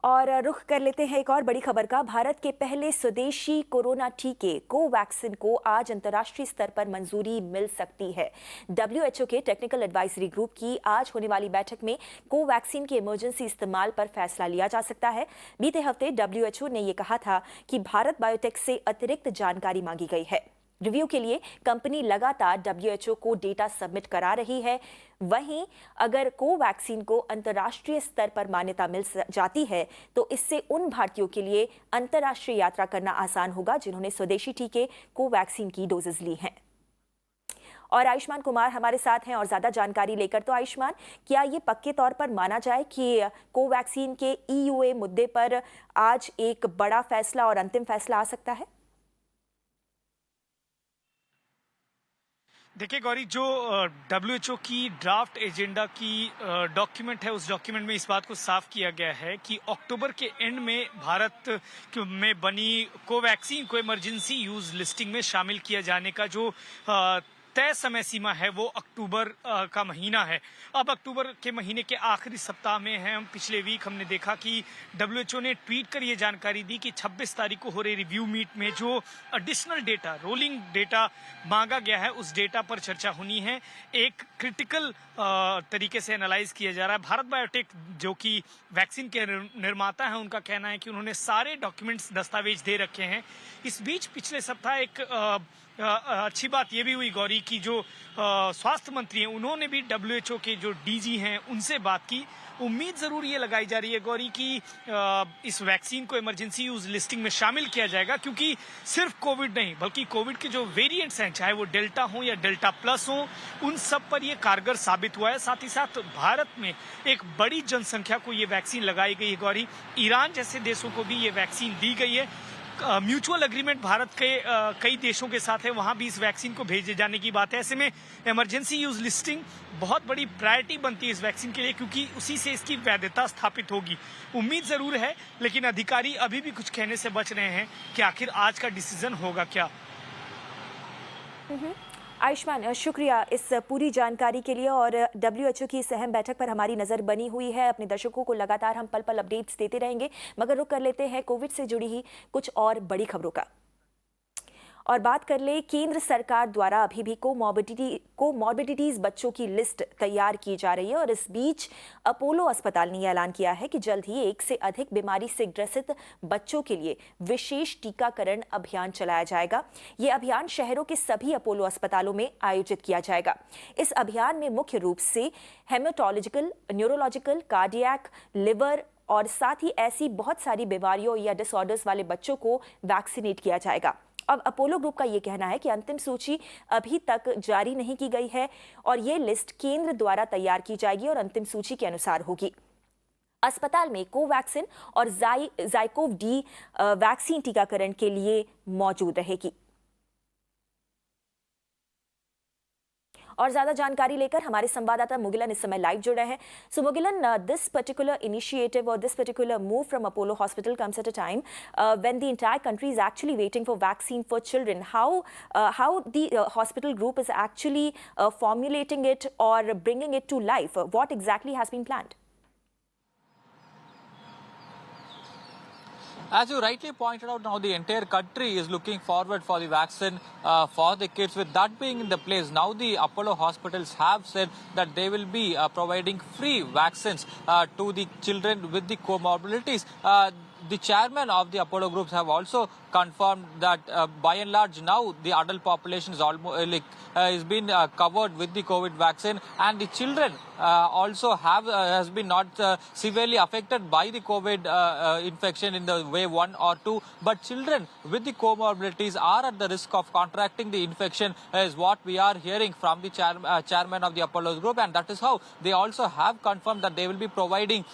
और रुख कर लेते हैं एक और बड़ी खबर का। भारत के पहले स्वदेशी कोरोना टीके कोवैक्सीन को आज अंतर्राष्ट्रीय स्तर पर मंजूरी मिल सकती है। डब्ल्यूएचओ के टेक्निकल एडवाइजरी ग्रुप की आज होने वाली बैठक में कोवैक्सीन के इमरजेंसी इस्तेमाल पर फैसला लिया जा सकता है। बीते हफ्ते डब्ल्यूएचओ ने यह कहा था कि भारत बायोटेक से अतिरिक्त जानकारी मांगी गई है। रिव्यू के लिए कंपनी लगातार डब्ल्यूएचओ को डेटा सबमिट करा रही है। वहीं अगर कोवैक्सीन को अंतर्राष्ट्रीय स्तर पर मान्यता मिल जाती है तो इससे उन भारतीयों के लिए अंतर्राष्ट्रीय यात्रा करना आसान होगा जिन्होंने स्वदेशी टीके कोवैक्सीन की डोजेज ली हैं। और आयुष्मान कुमार हमारे साथ हैं और ज्यादा जानकारी लेकर। तो आयुष्मान, क्या ये पक्के तौर पर माना जाए कि कोवैक्सीन के ईयूए मुद्दे पर आज एक बड़ा फैसला और अंतिम फैसला आ सकता है? देखिए गौरी, जो डब्ल्यूएचओ की ड्राफ्ट एजेंडा की डॉक्यूमेंट है, उस डॉक्यूमेंट में इस बात को साफ किया गया है कि अक्टूबर के एंड में भारत में बनी कोवैक्सीन को इमरजेंसी यूज लिस्टिंग में शामिल किया जाने का जो तय समय सीमा है वो अक्टूबर का महीना है। अब अक्टूबर के महीने के आखिरी सप्ताह में है। पिछले वीक हमने देखा कि डब्ल्यूएचओ ने ट्वीट कर ये जानकारी दी कि 26 तारीख को हो रहे रिव्यू मीट में जो एडिशनल डेटा, रोलिंग डेटा मांगा गया है, उस डेटा पर चर्चा होनी है। एक क्रिटिकल तरीके से एनालाइज किया जा रहा है। भारत बायोटेक जो कि वैक्सीन के निर्माता हैं, उनका कहना है कि उन्होंने सारे डॉक्यूमेंट्स, दस्तावेज दे रखे हैं। इस बीच पिछले सप्ताह एक अच्छी बात यह भी हुई गौरी की जो स्वास्थ्य मंत्री हैं, उन्होंने भी डब्ल्यूएचओ के जो डीजी हैं उनसे बात की। उम्मीद जरूर ये लगाई जा रही है गौरी कि इस वैक्सीन को इमरजेंसी यूज लिस्टिंग में शामिल किया जाएगा, क्योंकि सिर्फ कोविड नहीं बल्कि कोविड के जो वेरिएंट्स हैं, चाहे वो डेल्टा हो या डेल्टा प्लस हो, उन सब पर ये कारगर साबित हुआ है। साथ ही साथ भारत में एक बड़ी जनसंख्या को ये वैक्सीन लगाई गई है गौरी। ईरान जैसे देशों को भी ये वैक्सीन दी गई है। म्यूचुअल एग्रीमेंट भारत के कई देशों के साथ है, वहां भी इस वैक्सीन को भेजे जाने की बात है। ऐसे में इमरजेंसी यूज लिस्टिंग बहुत बड़ी प्रायोरिटी बनती है इस वैक्सीन के लिए, क्योंकि उसी से इसकी वैधता स्थापित होगी। उम्मीद जरूर है, लेकिन अधिकारी अभी भी कुछ कहने से बच रहे हैं कि आखिर आज का डिसीजन होगा क्या। आयुष्मान, शुक्रिया इस पूरी जानकारी के लिए। और डब्ल्यूएचओ की इस अहम बैठक पर हमारी नजर बनी हुई है। अपने दर्शकों को लगातार हम पल पल अपडेट्स देते रहेंगे, मगर रुक कर लेते हैं कोविड से जुड़ी ही कुछ और बड़ी खबरों का और बात कर ले। केंद्र सरकार द्वारा अभी भी कोमॉर्बिडिटीज बच्चों की लिस्ट तैयार की जा रही है और इस बीच अपोलो अस्पताल ने ऐलान किया है कि जल्द ही 1 से अधिक बीमारी से ग्रसित बच्चों के लिए विशेष टीकाकरण अभियान चलाया जाएगा। ये अभियान शहरों के सभी अपोलो अस्पतालों में आयोजित किया जाएगा। इस अभियान में मुख्य रूप से हेमेटोलॉजिकल, न्यूरोलॉजिकल, कार्डियक, लिवर और साथ ही ऐसी बहुत सारी बीमारियों या डिसऑर्डर्स वाले बच्चों को वैक्सीनेट किया जाएगा। अब अपोलो ग्रुप का यह कहना है कि अंतिम सूची अभी तक जारी नहीं की गई है और ये लिस्ट केंद्र द्वारा तैयार की जाएगी और अंतिम सूची के अनुसार होगी। अस्पताल में कोवैक्सीन और ज़ाइकोव डी वैक्सीन टीकाकरण के लिए मौजूद रहेगी। और ज्यादा जानकारी लेकर हमारे संवाददाता मुगिलन इस समय लाइव जुड़े हैं। सो मुगिलन, दिस पर्टिकुलर इनिशिएटिव और this particular move from Apollo hospital comes at a time when the entire country is actually waiting for vaccine for children. How the hospital group is actually formulating it or bringing it to life? What exactly has been planned? As you rightly pointed out, now the entire country is looking forward for the vaccine for the kids. With that being in the place, now the Apollo hospitals have said that they will be providing free vaccines to the children with the comorbidities. The chairman of the Apollo groups have also confirmed that by and large now the adult population is almost is been covered with the COVID vaccine, and the children also has been not severely affected by the COVID infection in the wave 1 or 2, but children with the comorbidities are at the risk of contracting the infection, is what we are hearing from the chairman of the Apollo group, and that is how they also have confirmed that they will be providing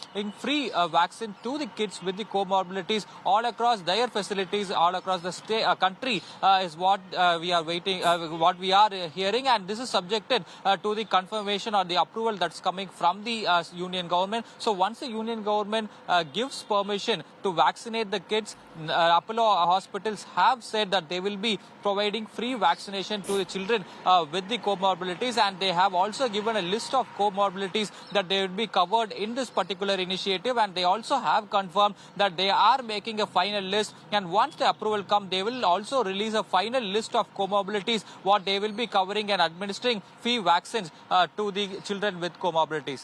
free vaccine to the kids with the comorbidities comorbidities all across their facilities, all across the country is what we are waiting, what we are hearing, and this is subjected to the confirmation or the approval that's coming from the union government. So once the union government gives permission to vaccinate the kids, Apollo hospitals have said that they will be providing free vaccination to the children with the comorbidities, and they have also given a list of comorbidities that they will be covered in this particular initiative, and they also have confirmed that they are making a final list, and once the approval comes, they will also release a final list of comorbidities what they will be covering and administering free vaccines to the children with comorbidities.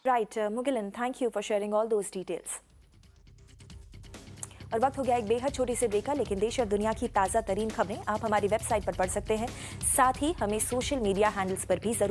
Right, Mugilan, thank you for sharing all those details. और वक्त हो गया एक बेहद छोटी से break का, लेकिन देश और दुनिया की ताज़ा तरीन खबरें आप हमारी वेबसाइट पर पढ़ सकते हैं। साथ ही हमें सोशल मीडिया हैंडल्स पर भी जरूर